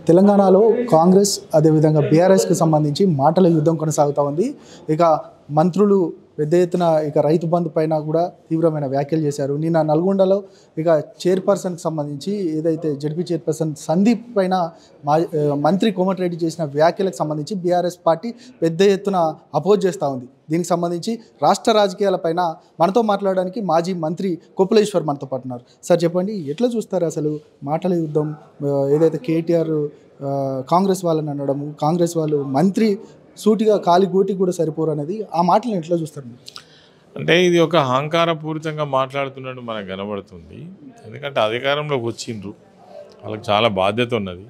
తెలంగాణలో కాంగ్రెస్ అదేవిధంగా బీఆర్ఎస్కి సంబంధించి మాటల యుద్ధం కొనసాగుతూ ఉంది. ఇక మంత్రులు పెద్ద ఎత్తున ఇక రైతు బంధు పైన కూడా తీవ్రమైన వ్యాఖ్యలు చేశారు. నిన్న నల్గొండలో ఇక చైర్పర్సన్కి సంబంధించి ఏదైతే జడ్పీ చైర్పర్సన్ సందీప్ పైన మంత్రి కోమటిరెడ్డి చేసిన వ్యాఖ్యలకు సంబంధించి బీఆర్ఎస్ పార్టీ పెద్ద ఎత్తున అపోజ్ చేస్తూ ఉంది. దీనికి సంబంధించి రాష్ట్ర రాజకీయాలపైన మనతో మాట్లాడడానికి మాజీ మంత్రి కొప్పులేశ్వర్ మనతో పాటు ఉన్నారు. సార్ చెప్పండి, ఎట్లా చూస్తారు అసలు మాటల యుద్ధం? ఏదైతే కేటీఆర్ కాంగ్రెస్ వాళ్ళని అనడము, కాంగ్రెస్ వాళ్ళు మంత్రి సూటిగా కాలి గోటికి కూడా సరిపోరు అనేది, ఆ మాటలను ఎట్లా చూస్తారు? అంటే ఇది ఒక అహంకారపూరితంగా మాట్లాడుతున్నట్టు మనకు కనబడుతుంది. ఎందుకంటే అధికారంలోకి వచ్చిండ్రు, వాళ్ళకి చాలా బాధ్యత ఉన్నది.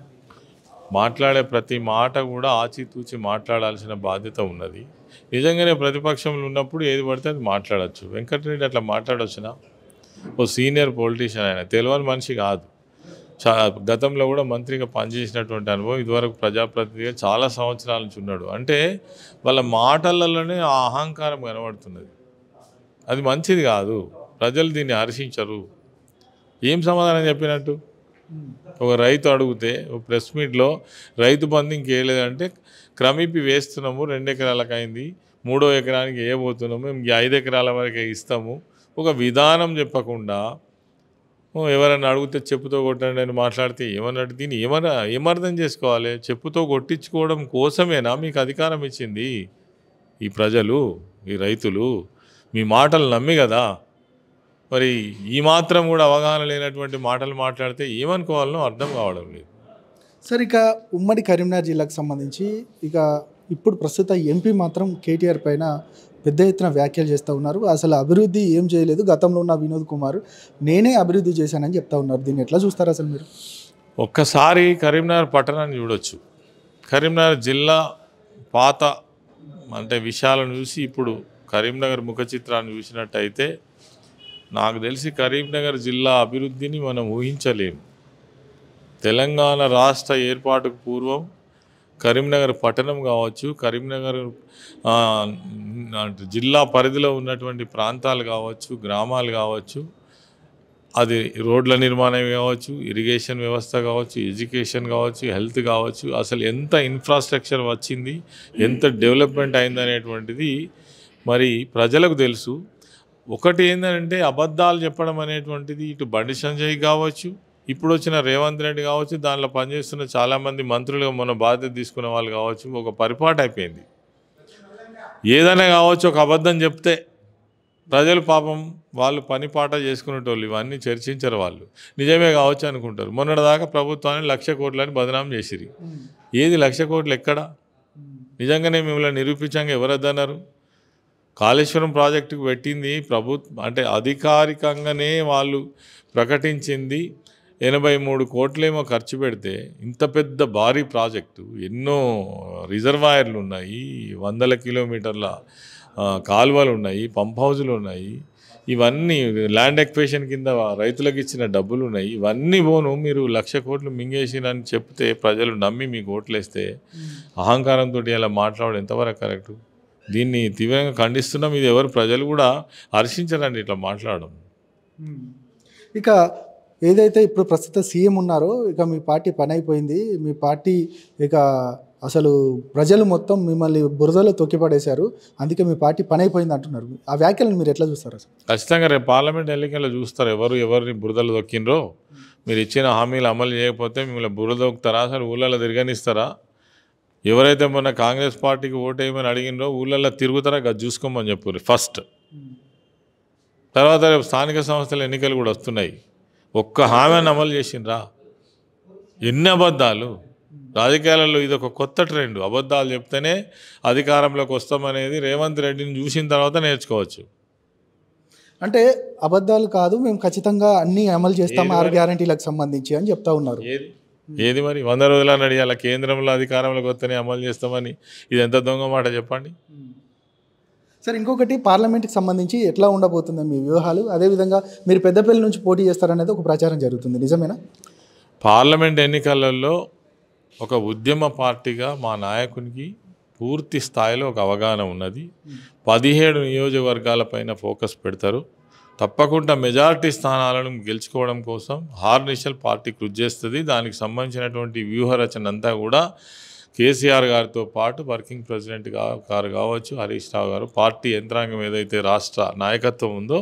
మాట్లాడే ప్రతి మాట కూడా ఆచితూచి మాట్లాడాల్సిన బాధ్యత ఉన్నది. నిజంగానే ప్రతిపక్షంలో ఉన్నప్పుడు ఏది పడితే అది మాట్లాడచ్చు. వెంకటరెడ్డి అట్లా మాట్లాడొచ్చునా? ఓ సీనియర్ పొలిటీషియన్, ఆయన తెలియని మనిషి కాదు. గతంలో కూడా మంత్రిగా పనిచేసినటువంటి అనుభవం, ఇదివరకు ప్రజాప్రతినిధిగా చాలా సంవత్సరాల నుంచి ఉన్నాడు. అంటే వాళ్ళ మాటలలోనే ఆ అహంకారం కనబడుతున్నది. అది మంచిది కాదు. ప్రజలు దీన్ని హర్షించరు. ఏం సమాధానం చెప్పినట్టు? ఒక రైతు అడిగితే ప్రెస్ మీట్లో రైతు బంధు ఇంకేలేదంటే క్రమేపీ వేస్తున్నాము, 2 ఎకరాలకు అయింది, 3వ ఎకరానికి వేయబోతున్నాము, 5 ఎకరాల వరకే ఇస్తాము. ఒక విధానం చెప్పకుండా ఎవరైనా అడిగితే చెప్పుతో కొట్టండి అని మాట్లాడితే ఏమన్నట్టు? దీన్ని ఏమర్థం చేసుకోవాలి? చెప్పుతో కొట్టించుకోవడం కోసమేనా మీకు అధికారం ఇచ్చింది ఈ ప్రజలు, ఈ రైతులు? మీ మాటలు నమ్మి కదా. మరి ఈ మాత్రం కూడా అవగాహన లేనటువంటి మాటలు మాట్లాడితే ఏమనుకోవాలనో అర్థం కావడం లేదు. సార్, ఇక ఉమ్మడి కరీంనగర్ జిల్లాకు సంబంధించి ఇక ఇప్పుడు ప్రస్తుత ఎంపీ మాత్రం కేటీఆర్ పైన పెద్ద ఎత్తున వ్యాఖ్యలు చేస్తూ ఉన్నారు. అసలు అభివృద్ధి ఏం చేయలేదు, గతంలో ఉన్న వినోద్ కుమార్ నేనే అభివృద్ధి చేశానని చెప్తా ఉన్నారు. దీన్ని ఎట్లా చూస్తారు అసలు మీరు? ఒక్కసారి కరీంనగర్ పట్టణాన్ని చూడొచ్చు. కరీంనగర్ జిల్లా పాత అంటే విషయాలను చూసి ఇప్పుడు కరీంనగర్ ముఖ చిత్రాన్ని చూసినట్టయితే నాకు తెలిసి కరీంనగర్ జిల్లా అభివృద్ధిని మనం ఊహించలేము. తెలంగాణ రాష్ట్ర ఏర్పాటుకు పూర్వం కరీంనగర్ పట్టణం కావచ్చు, కరీంనగర్ జిల్లా పరిధిలో ఉన్నటువంటి ప్రాంతాలు కావచ్చు, గ్రామాలు కావచ్చు, అది రోడ్ల నిర్మాణం కావచ్చు, ఇరిగేషన్ వ్యవస్థ కావచ్చు, ఎడ్యుకేషన్ కావచ్చు, హెల్త్ కావచ్చు, అసలు ఎంత ఇన్ఫ్రాస్ట్రక్చర్ వచ్చింది, ఎంత డెవలప్మెంట్ అయిందనేటువంటిది మరి ప్రజలకు తెలుసు. ఒకటి ఏంటంటే అబద్ధాలు చెప్పడం అనేటువంటిది ఇటు బండి సంజయ్ కావచ్చు, ఇప్పుడు వచ్చిన రేవంత్ రెడ్డి కావచ్చు, దానిలో పనిచేస్తున్న చాలామంది మంత్రులుగా మొన్న బాధ్యత తీసుకున్న వాళ్ళు కావచ్చు, ఒక పరిపాటు అయిపోయింది. ఏదైనా కావచ్చు, ఒక అబద్ధం చెప్తే ప్రజలు పాపం వాళ్ళు పని పాట చేసుకునేటోళ్ళు ఇవన్నీ చర్చించరు. వాళ్ళు నిజమే కావచ్చు అనుకుంటారు. మొన్నటిదాకా ప్రభుత్వాన్ని 1,00,000 కోట్లని బదనాం చేసిరి. ఏది 1,00,000 కోట్లు ఎక్కడ? నిజంగానే మిమ్మల్ని నిరూపించంగా ఎవరద్దన్నారు? కాళేశ్వరం ప్రాజెక్టుకు పెట్టింది ప్రభుత్వం, అంటే అధికారికంగానే వాళ్ళు ప్రకటించింది 83 కోట్లేమో ఖర్చు పెడితే, ఇంత పెద్ద భారీ ప్రాజెక్టు, ఎన్నో రిజర్వాయర్లు ఉన్నాయి, 100 కిలోమీటర్ల కాలువలు ఉన్నాయి, పంప్ హౌజులు ఉన్నాయి, ఇవన్నీ ల్యాండ్ ఎక్వేషన్ కింద రైతులకు ఇచ్చిన డబ్బులు ఉన్నాయి. ఇవన్నీ పోను మీరు 1,00,000 కోట్లు మింగేసినని చెప్తే ప్రజలు నమ్మి మీకు ఓట్లేస్తే అహంకారంతో ఇలా మాట్లాడడం ఎంతవరకు కరెక్టు? దీన్ని తీవ్రంగా ఖండిస్తున్నాం. ఇది ఎవరు ప్రజలు కూడా హర్షించరండి ఇట్లా మాట్లాడడం. ఇక ఏదైతే ఇప్పుడు ప్రస్తుత సీఎం ఉన్నారో, ఇక మీ పార్టీ పని అయిపోయింది, మీ పార్టీ ఇక అసలు ప్రజలు మొత్తం మిమ్మల్ని బురదలో తొక్కిపడేశారు, అందుకే మీ పార్టీ పని అయిపోయింది అంటున్నారు. ఆ వ్యాఖ్యలను మీరు ఎట్లా చూస్తారు అసలు? ఖచ్చితంగా రేపు పార్లమెంట్ ఎన్నికల్లో చూస్తారు ఎవరిని బురదలు తొక్కినరో. మీరు ఇచ్చిన హామీలు అమలు చేయకపోతే మిమ్మల్ని బురద తొక్కుతారా? అసలు ఊళ్ళలో తిరగనిస్తారా? ఎవరైతే మొన్న కాంగ్రెస్ పార్టీకి ఓటేయమని అడిగినరో ఊళ్ళల్లో తిరుగుతారా? అది చూసుకోమని చెప్పారు ఫస్ట్. తర్వాత రేపు స్థానిక సంస్థల ఎన్నికలు కూడా వస్తున్నాయి. ఒక్క హామీని అమలు చేసిండ్రా? ఎన్ని అబద్ధాలు! రాజకీయాలలో ఇది ఒక కొత్త ట్రెండ్. అబద్ధాలు చెప్తేనే అధికారంలోకి వస్తామనేది రేవంత్ రెడ్డిని చూసిన తర్వాత నేర్చుకోవచ్చు. అంటే అబద్ధాలు కాదు, మేము ఖచ్చితంగా అన్ని అమలు చేస్తాం 6 గ్యారంటీలకు సంబంధించి అని చెప్తా ఉన్నారు. ఏది మరి 100 రోజులని అడిగాల కేంద్రంలో అధికారంలోకి వస్తేనే అమలు చేస్తామని? ఇది ఎంత దొంగ మాట చెప్పండి. సార్, ఇంకొకటి పార్లమెంట్కి సంబంధించి ఎట్లా ఉండబోతుంది మీ వ్యూహాలు? అదేవిధంగా మీరు పెద్దపల్లి నుంచి పోటీ చేస్తారనేది ఒక ప్రచారం జరుగుతుంది, నిజమేనా? పార్లమెంట్ ఎన్నికలలో ఒక ఉద్యమ పార్టీగా మా నాయకునికి పూర్తి స్థాయిలో ఒక అవగాహన ఉన్నది. 17 నియోజకవర్గాల పైన ఫోకస్ పెడతారు. తప్పకుండా మెజారిటీ స్థానాలను గెలుచుకోవడం కోసం హార్నిషల్ పార్టీ కృషి చేస్తుంది. దానికి సంబంధించినటువంటి వ్యూహరచన అంతా కూడా కేసీఆర్ గారితో పాటు వర్కింగ్ ప్రెసిడెంట్ గారు కావచ్చు, హరీష్ రావు గారు, పార్టీ యంత్రాంగం ఏదైతే రాష్ట్ర నాయకత్వం ఉందో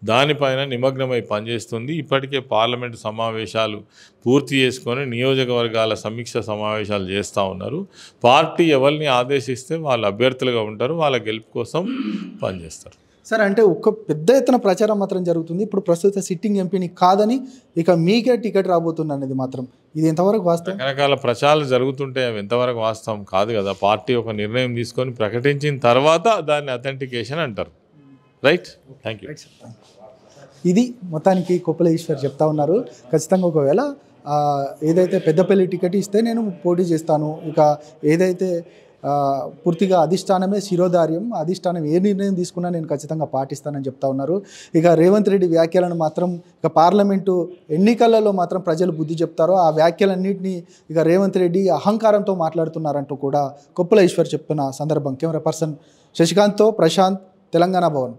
దానిపైన నిమగ్నమై పనిచేస్తుంది. ఇప్పటికే పార్లమెంటు సమావేశాలు పూర్తి చేసుకొని నియోజకవర్గాల సమీక్ష సమావేశాలు చేస్తూ ఉన్నారు. పార్టీ ఎవరిని ఆదేశిస్తే వాళ్ళు అభ్యర్థులుగా ఉంటారు, వాళ్ళ గెలుపు కోసం పనిచేస్తారు. సార్, అంటే ఒక పెద్ద ఎత్తున ప్రచారం మాత్రం జరుగుతుంది. ఇప్పుడు ప్రస్తుత సిట్టింగ్ ఎంపీని కాదని ఇక మీకే టికెట్ రాబోతుంది అనేది మాత్రం ఇది ఎంతవరకు వాస్తవం? రకరకాల ప్రచారాలు జరుగుతుంటే అవి ఎంతవరకు వాస్తవం కాదు కదా. పార్టీ ఒక నిర్ణయం తీసుకొని ప్రకటించిన తర్వాత దాన్ని అథెంటికేషన్ అంటారు. Right, thank you. ఇది మొత్తానికి కొప్పుల ఈశ్వర్ చెప్తా ఉన్నారు. ఖచ్చితంగా ఒకవేళ ఏదైతే పెద్దపల్లి టికెట్ ఇస్తే నేను పోటీ చేస్తాను, ఇక ఏదైతే పూర్తిగా అధిష్టానమే శిరోధార్యం, అధిష్టానం ఏ నిర్ణయం తీసుకున్నా నేను ఖచ్చితంగా పాటిస్తానని చెప్తా ఉన్నారు. ఇక రేవంత్ రెడ్డి వ్యాఖ్యలను మాత్రం ఇక పార్లమెంటు ఎన్నికలలో మాత్రం ప్రజలు బుద్ధి చెప్తారో ఆ వ్యాఖ్యలన్నింటినీ ఇక రేవంత్ రెడ్డి అహంకారంతో మాట్లాడుతున్నారంటూ కూడా కొప్పుల ఈశ్వర్ చెప్తున్న సందర్భం. కెమెరా పర్సన్ శశికాంత్తో ప్రశాంత్, తెలంగాణ భవన్.